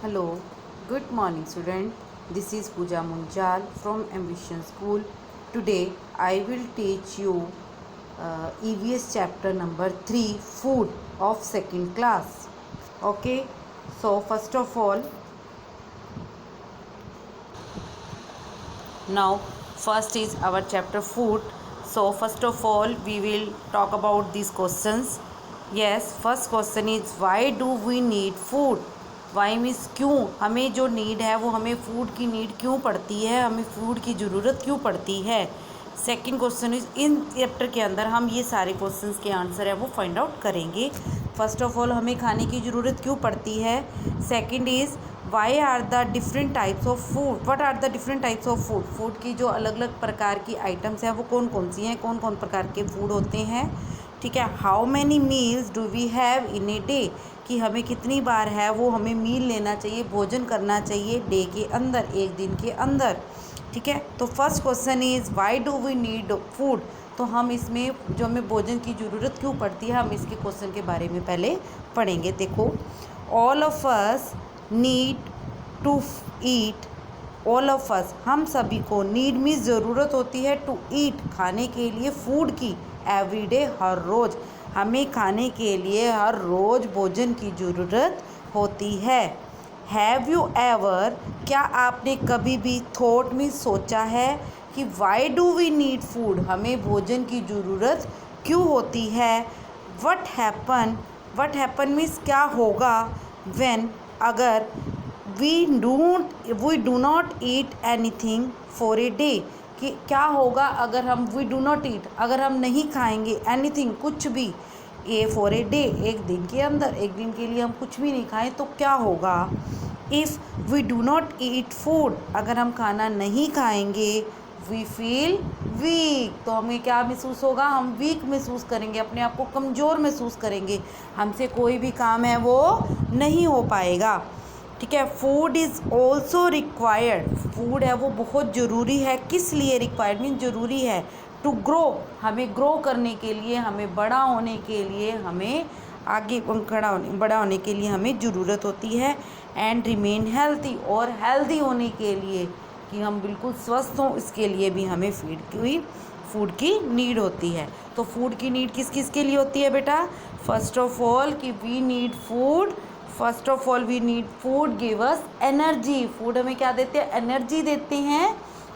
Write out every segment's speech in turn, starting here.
Hello, good morning student. This is Pooja Munjal from Ambition School. Today I will teach you EVS chapter number 3 food of second class. Okay, so first of all, now first is our chapter food. So first of all we will talk about these questions. Yes, first question is why do we need food? Why means क्यों, हमें जो need है वो हमें food की need क्यों पड़ती है, हमें फूड की ज़रूरत क्यों पड़ती है। Second question is in chapter के अंदर हम ये सारे क्वेश्चंस के आंसर है वो फाइंड आउट करेंगे। फर्स्ट ऑफ ऑल हमें खाने की ज़रूरत क्यों पड़ती है। Second is why are the different types of food, what are the different types of food, food की जो अलग अलग प्रकार की आइटम्स हैं वो कौन कौन सी हैं, कौन कौन प्रकार के फूड होते हैं। ठीक है, how many meals do we have in a day, कि हमें कितनी बार है वो हमें मील लेना चाहिए, भोजन करना चाहिए डे के अंदर, एक दिन के अंदर। ठीक है, तो first question is why do we need food, तो हम इसमें जो हमें भोजन की ज़रूरत क्यों पड़ती है हम इसके क्वेश्चन के बारे में पहले पढ़ेंगे। देखो, all of us need to eat, all of us हम सभी को, नीड मीन्स ज़रूरत होती है, टू ईट खाने के लिए, फूड की, एवरीडे हर रोज़, हमें खाने के लिए हर रोज़ भोजन की ज़रूरत होती है। हैव यू एवर, क्या आपने कभी भी थॉट में सोचा है कि why do we need food, हमें भोजन की ज़रूरत क्यों होती है। वट हैपन मीन्स क्या होगा, व्हेन अगर we do not eat anything for a day, कि क्या होगा अगर हम वी डू नॉट ईट, अगर हम नहीं खाएंगे एनीथिंग कुछ भी, ए फॉर ए डे एक दिन के अंदर, एक दिन के लिए हम कुछ भी नहीं खाएं तो क्या होगा। If we do not eat food, अगर हम खाना नहीं खाएंगे, वी फील वीक, तो हमें क्या महसूस होगा, हम वीक महसूस करेंगे, अपने आप को कमज़ोर महसूस करेंगे, हमसे कोई भी काम है वो नहीं हो पाएगा। ठीक है, food is also required, food है वो बहुत ज़रूरी है, किस लिए रिक्वायर्ड मीन ज़रूरी है, टू ग्रो, हमें ग्रो करने के लिए, हमें बड़ा होने के लिए, हमें आगे बड़ा होने के लिए हमें ज़रूरत होती है। एंड रिमेन हेल्थी, और हेल्दी होने के लिए, कि हम बिल्कुल स्वस्थ हों, इसके लिए भी हमें फूड की नीड होती है। तो फूड की नीड किस किस के लिए होती है बेटा, फर्स्ट ऑफ ऑल कि we need food, first of all we need food give us energy, food हमें क्या देते हैं, एनर्जी देते हैं,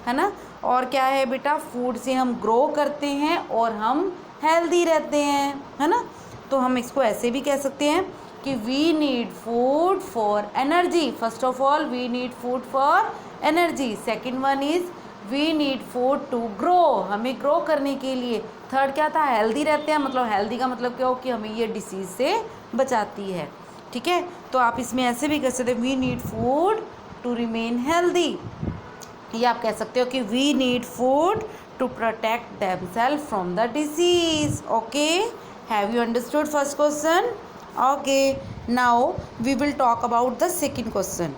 है ना। और क्या है बेटा, फूड से हम ग्रो करते हैं और हम हेल्दी रहते हैं, है ना। तो हम इसको ऐसे भी कह सकते हैं कि we need food for energy, first of all we need food for energy, second one is we need food to grow, हमें ग्रो करने के लिए, थर्ड क्या था, हेल्दी रहते हैं, मतलब हेल्दी का मतलब क्या हो कि हमें ये डिसीज़ से बचाती है। ठीक है, तो आप इसमें ऐसे भी कह सकते हैं we need food to remain healthy, या आप कह सकते हो कि we need food to protect themselves from the disease. Okay, have you understood first question. Okay, now we will talk about the second question,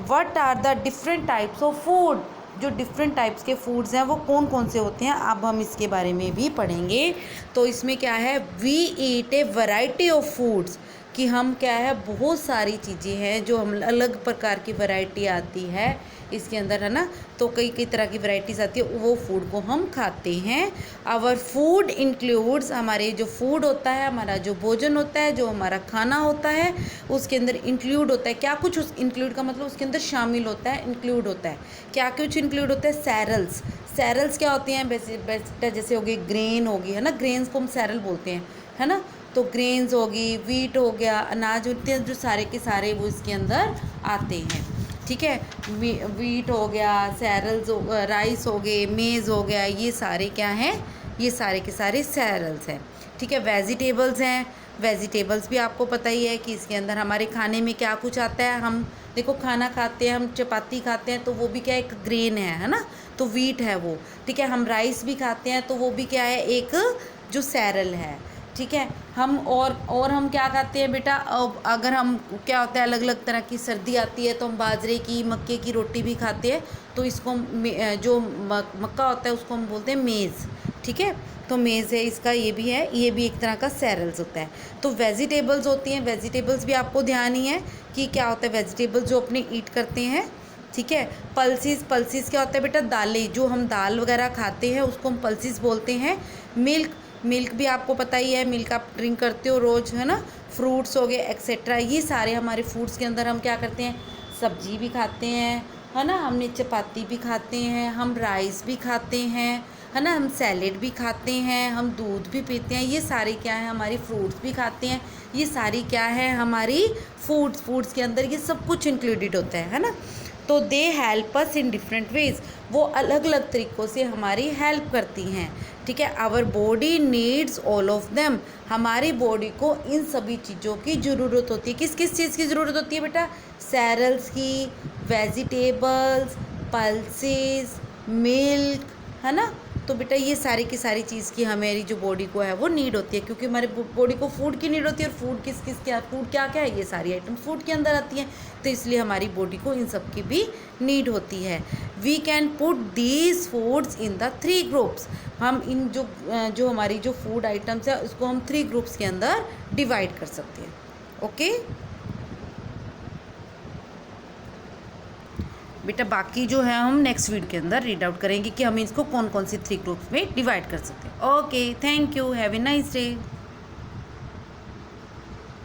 what are the different types of food, जो different types के foods हैं वो कौन कौन से होते हैं, अब हम इसके बारे में भी पढ़ेंगे। तो इसमें क्या है, we eat a variety of foods, कि हम क्या है, बहुत सारी चीज़ें हैं जो हम अलग प्रकार की वैरायटी आती है इसके अंदर, है ना। तो कई कई तरह की वैरायटीज़ आती है, वो फूड को हम खाते हैं। आवर फूड इंक्लूड्स, हमारे जो फूड होता है, हमारा जो भोजन होता है, जो हमारा खाना होता है, उसके अंदर इंक्लूड होता है क्या कुछ, उस इंक्लूड का मतलब उसके अंदर शामिल होता है, इंक्लूड होता है, क्या कुछ इंक्लूड होता है, सैरल्स, सैरल्स क्या होती हैं, जैसे हो गई ग्रेन होगी, है ना, ग्रेन्स को हम सैरल बोलते हैं, है ना। तो ग्रेन्स होगी, वीट हो गया, अनाज होते हैं जो सारे के सारे वो इसके अंदर आते हैं। ठीक है, वीट हो गया, सैरल्स हो, राइस हो गए, मेज़ हो गया, ये सारे क्या हैं, ये सारे के सारे सैरल्स हैं। ठीक है, वेजिटेबल्स हैं, वेजिटेबल्स भी आपको पता ही है कि इसके अंदर हमारे खाने में क्या कुछ आता है। हम देखो खाना खाते हैं, हम चपाती खाते हैं तो वो भी क्या एक ग्रेन है ना, तो वीट है वो। ठीक है, हम राइस भी खाते हैं तो वो भी क्या है, एक जो सैरल है। ठीक है, हम और हम क्या खाते हैं बेटा, अगर हम क्या होता है, अलग अलग तरह की सर्दी आती है तो हम बाजरे की, मक्के की रोटी भी खाते हैं, तो इसको जो मक्का होता है उसको हम बोलते हैं मेज़। ठीक है, तो मेज़ है इसका, ये भी है, ये भी एक तरह का सेरल्स होता है। तो वेजिटेबल्स होती हैं, वेजिटेबल्स भी आपको ध्यान ही है कि क्या होता है, वेजिटेबल्स जो अपने ईट करते हैं, ठीक है। पल्सिस, पल्सिस क्या होता है बेटा, दालें, जो हम दाल वगैरह खाते हैं उसको हम पल्सिस बोलते हैं। मिल्क, मिल्क भी आपको पता ही है, मिल्क आप ड्रिंक करते हो रोज़, है ना। फ्रूट्स हो गए एक्सेट्रा, ये सारे हमारे फूड्स के अंदर हम क्या करते हैं, सब्जी भी खाते हैं, है ना, हमने चपाती भी खाते हैं, हम राइस भी खाते हैं, है ना, हम सैलेड भी खाते हैं, हम दूध भी पीते हैं, ये सारे क्या है, हमारी फ्रूट्स भी खाते हैं, ये सारी क्या है, हमारी फूड्स के अंदर ये सब कुछ इंक्लूडेड होता है ना। तो they help us in different ways, वो अलग अलग तरीक़ों से हमारी हेल्प करती हैं, ठीक है। Our body needs all of them, हमारी बॉडी को इन सभी चीज़ों की ज़रूरत होती है। किस किस चीज़ की ज़रूरत होती है बेटा, सेरल्स की, वेजिटेबल्स, पल्सेस, मिल्क, है ना। तो बेटा ये सारी की सारी चीज़ की हमारी जो बॉडी को है वो नीड होती है, क्योंकि हमारी बॉडी को फूड की नीड होती है, और फूड किस किस क्या, फूड क्या क्या है, ये सारी आइटम्स फूड के अंदर आती हैं, तो इसलिए हमारी बॉडी को इन सब की भी नीड होती है। We can put these foods in the 3 groups, हम इन जो हमारी जो फूड आइटम्स है उसको हम 3 ग्रुप्स के अंदर डिवाइड कर सकते हैं। ओके बेटा, बाकी जो है हम नेक्स्ट वीडियो के अंदर रीड आउट करेंगे कि हम इसको कौन कौन सी 3 ग्रुप्स में डिवाइड कर सकते हैं। Okay, thank you, have a nice day.